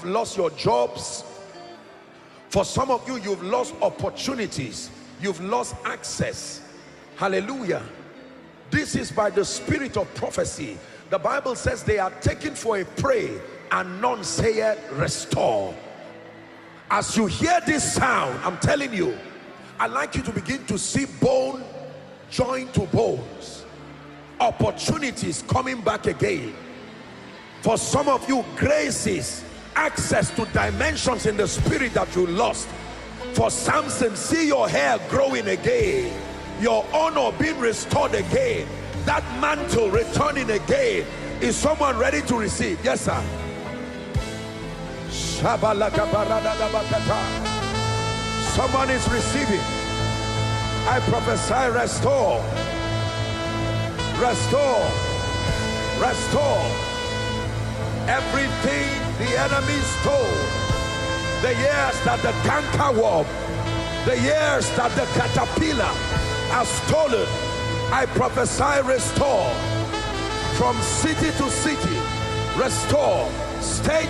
you've lost your jobs. For some of you, you've lost opportunities. You've lost access. Hallelujah. This is by the spirit of prophecy. The Bible says they are taken for a prey, and none saith restore. As you hear this sound, I'm telling you, I'd like you to begin to see bone joined to bones, opportunities coming back again. For some of you, graces, access to dimensions in the spirit that you lost. For Samson, see your hair growing again, your honor being restored again, that mantle returning again. Is someone ready to receive? Yes, sir. Someone is receiving. I prophesy, restore, restore, restore everything the enemy stole. The years that the cankerworm, the years that the caterpillar has stolen, I prophesy, restore. From city to city, restore. State